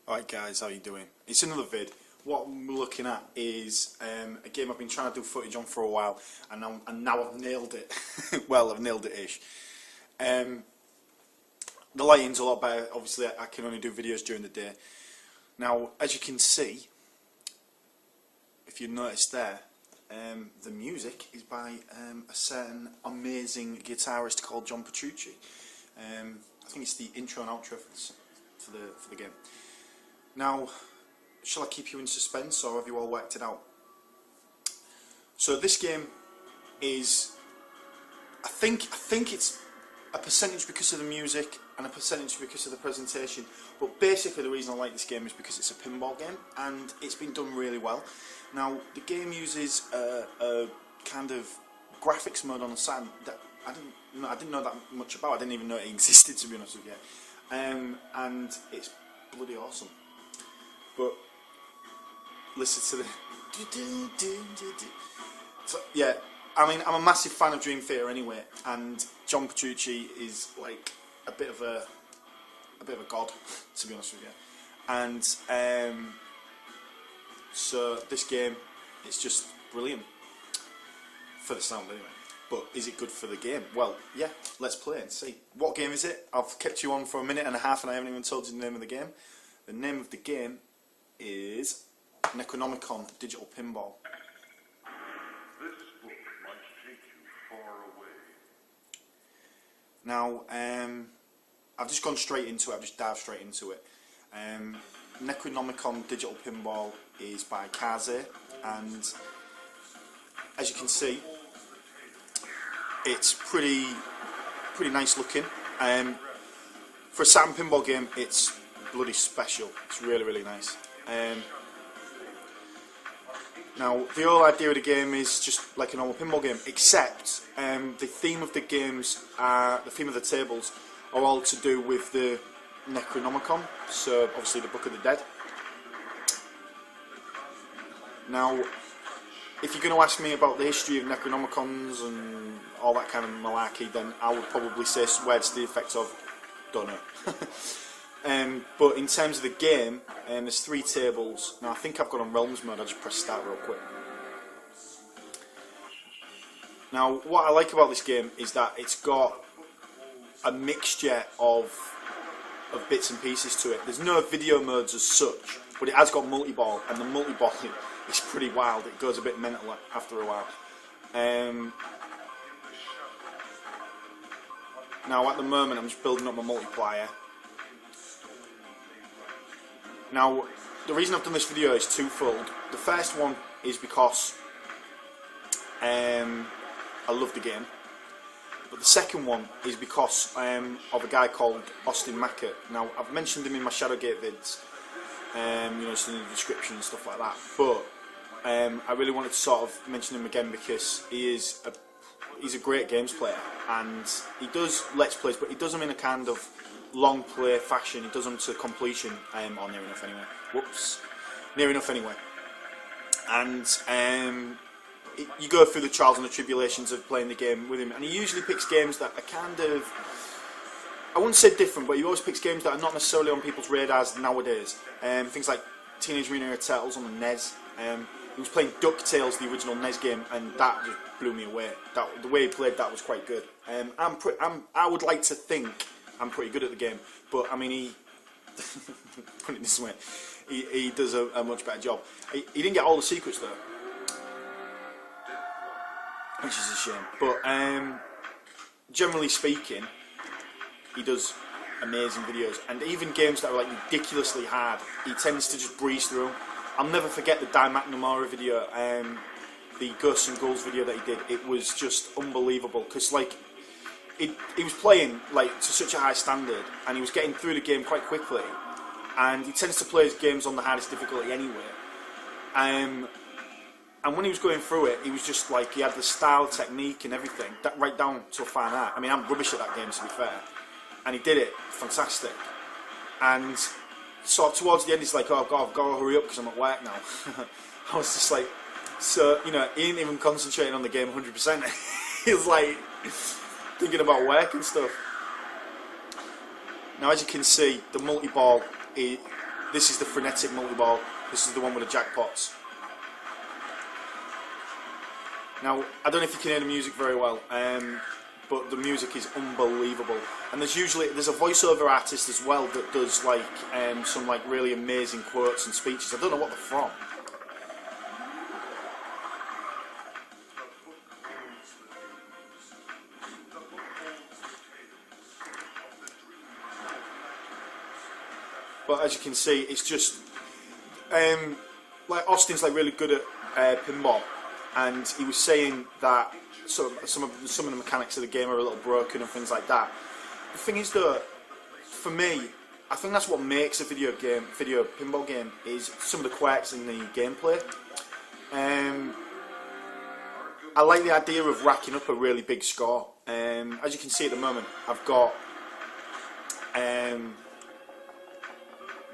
Alright guys, how you doing? It's another vid. What we're looking at is a game I've been trying to do footage on for a while, and now I've nailed it. Well, I've nailed it-ish. The lighting's a lot better. Obviously I can only do videos during the day. Now, as you can see, if you notice there, the music is by a certain amazing guitarist called John Petrucci. I think it's the intro and outro for the game. Now, shall I keep you in suspense, or have you all worked it out? So this game is, I think it's a percentage because of the music and a percentage because of the presentation. But basically the reason I like this game is because it's a pinball game and it's been done really well. Now the game uses a kind of graphics mode on the Saturn that I didn't know that much about. I didn't even know it existed, to be honest with you. And it's bloody awesome. But listen to the so, yeah, I mean, I'm a massive fan of Dream Theater anyway, and John Petrucci is like a bit of a god, to be honest with you. And so this game, it's just brilliant for the sound anyway. But is it good for the game? Well, yeah, let's play and see. What game is it? I've kept you on for a minute and a half and I haven't even told you the name of the game. The name of the game is Necronomicon Digital Pinball. This book might take you far away. Now, I've just gone straight into it. I've just dived straight into it. Necronomicon Digital Pinball is by Kaze, and as you can see, it's pretty nice looking. For a Saturn pinball game, it's bloody special. It's really nice. Now, the whole idea of the game is just like a normal pinball game, except the theme of the games, the theme of the tables, are all to do with the Necronomicon, so obviously the Book of the Dead. Now, if you're going to ask me about the history of Necronomicons and all that kind of malarkey, then I would probably say words to the effect of, don't know. But in terms of the game, there's 3 tables. Now I think I've got on Realms mode. I'll just press start real quick. Now what I like about this game is that it's got a mixture of bits and pieces to it. There's no video modes as such, but it has got multi-ball, and the multi-ball is pretty wild. It goes a bit mental after a while. Now at the moment I'm just building up my multiplier. Now, the reason I've done this video is twofold. The first one is because I love the game, but the second one is because of a guy called Austin Mackett. Now, I've mentioned him in my Shadowgate vids, you know, just in the description and stuff like that, but I really wanted to sort of mention him again because he's a great games player, and he does Let's Plays, but he does them in a kind of long play fashion. He does them to completion, or near enough anyway. Whoops, near enough anyway. And you go through the trials and the tribulations of playing the game with him, and he usually picks games that are kind of, I wouldn't say different, but he always picks games that are not necessarily on people's radars nowadays. Things like Teenage Mutant Ninja Turtles on the NES. He was playing DuckTales, the original NES game, and that just blew me away. The way he played that was quite good. I would like to think I'm pretty good at the game, but I mean, put it this way, he does a much better job. He didn't get all the secrets though, which is a shame. But generally speaking, he does amazing videos, and even games that are like ridiculously hard, he tends to just breeze through. I'll never forget the Die McNamara video, the Ghosts and Ghouls video that he did. It was just unbelievable, because like, he was playing like to such a high standard, and he was getting through the game quite quickly, and he tends to play his games on the hardest difficulty anyway. And when he was going through it, he was just like, he had the style, technique and everything, right down to a fine art. I mean, I'm rubbish at that game, to be fair, and he did it fantastic. And sort of towards the end, he's like, oh, I've got to hurry up because I'm at work now. I was just like, so, you know, he ain't even concentrating on the game 100%. He was like thinking about work and stuff. Now, as you can see, the multi-ball, This is the frenetic multi-ball. This is the one with the jackpots. Now, I don't know if you can hear the music very well, but the music is unbelievable. And there's a voiceover artist as well that does like some like really amazing quotes and speeches. I don't know what they're from. But as you can see, it's just like Austin's like really good at pinball, and he was saying that some of the mechanics of the game are a little broken and things like that. The thing is though, for me, I think that's what makes a video pinball game is some of the quirks in the gameplay. I like the idea of racking up a really big score. As you can see at the moment, I've got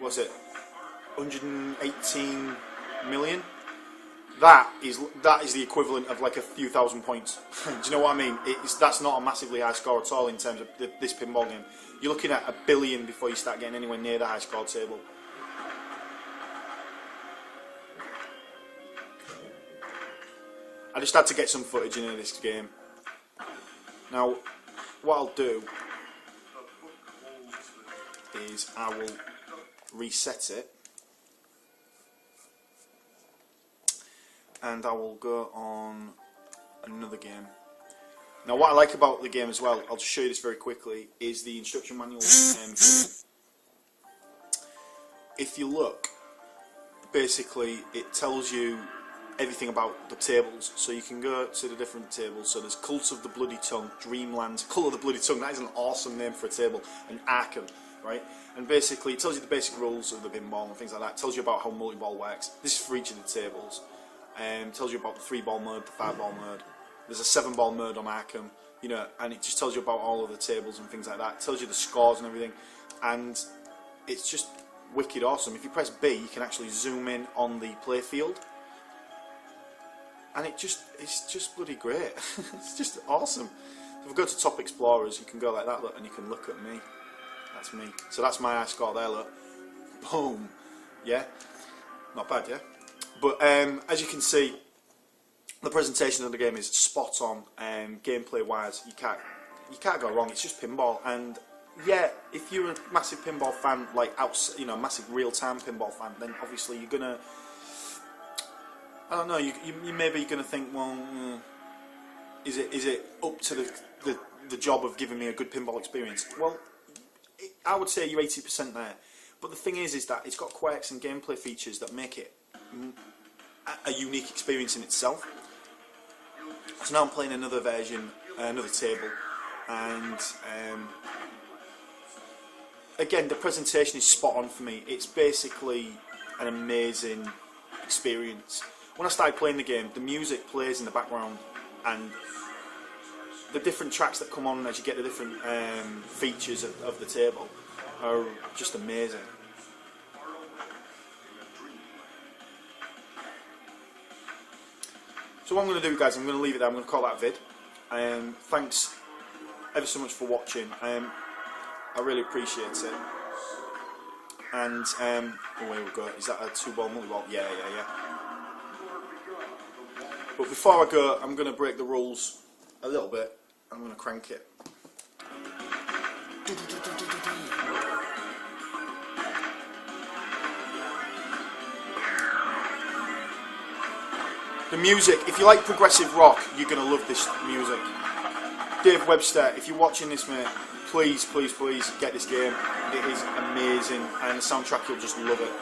what's it, 118 million. That is the equivalent of like a few thousand points. Do you know what I mean? That's not a massively high score at all in terms of this pinball game. You're looking at 1 billion before you start getting anywhere near the high score table. I just had to get some footage into this game. Now, what I'll do is I will reset it, and I will go on another game. Now what I like about the game as well, I'll just show you this very quickly, is the instruction manual for the game. If you look, basically it tells you everything about the tables, so you can go to the different tables. So there's Cult of the Bloody Tongue, Dreamland, Cult of the Bloody Tongue, that is an awesome name for a table, and Arkham, right? And basically it tells you the basic rules of the pinball and things like that. It tells you about how multi-ball works. This is for each of the tables. Tells you about the 3-ball mode, the 5-ball mode. There's a 7-ball mode on Arkham, you know, and it just tells you about all of the tables and things like that. It tells you the scores and everything, and it's just wicked awesome. If you press B, you can actually zoom in on the play field, and it's just bloody great. It's just awesome. If we go to Top Explorers, you can go like that, look, and you can look at me. That's me. So that's my high score there, look. Boom. Yeah? Not bad, yeah? But as you can see, the presentation of the game is spot on. Gameplay wise, you can't go wrong. It's just pinball, and yeah, if you're a massive pinball fan, like you know, massive real-time pinball fan, then obviously you're gonna, I don't know, you maybe you're gonna think, well, is it up to the job of giving me a good pinball experience? Well, I would say you're 80% there. But the thing is that it's got quirks and gameplay features that make it a unique experience in itself. So now I'm playing another version, another table, and again, the presentation is spot on for me. It's basically an amazing experience. When I started playing the game, the music plays in the background, and the different tracks that come on as you get the different features of the table are just amazing. So what I'm going to do, guys, I'm going to leave it there. I'm going to call that a vid. Thanks ever so much for watching. I really appreciate it. And oh, where we go? Is that a 2-ball multi-ball? Yeah. But before I go, I'm going to break the rules a little bit. I'm going to crank it. The music, if you like progressive rock, you're going to love this music. Dave Webster, if you're watching this, mate, please get this game. It is amazing, and the soundtrack, you'll just love it.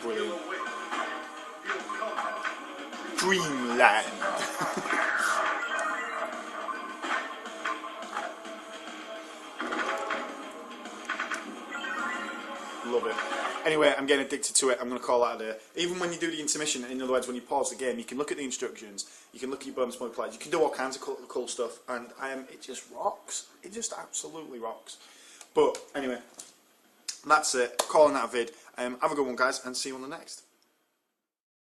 Brilliant. Dreamland. love it. Anyway, I'm getting addicted to it. I'm going to call that a day. Even when you do the intermission, in other words, when you pause the game, you can look at the instructions, you can look at your bonus multipliers, you can do all kinds of cool stuff, and it just rocks. It just absolutely rocks. But anyway, that's it. Calling that a vid. Have a good one, guys, and see you on the next.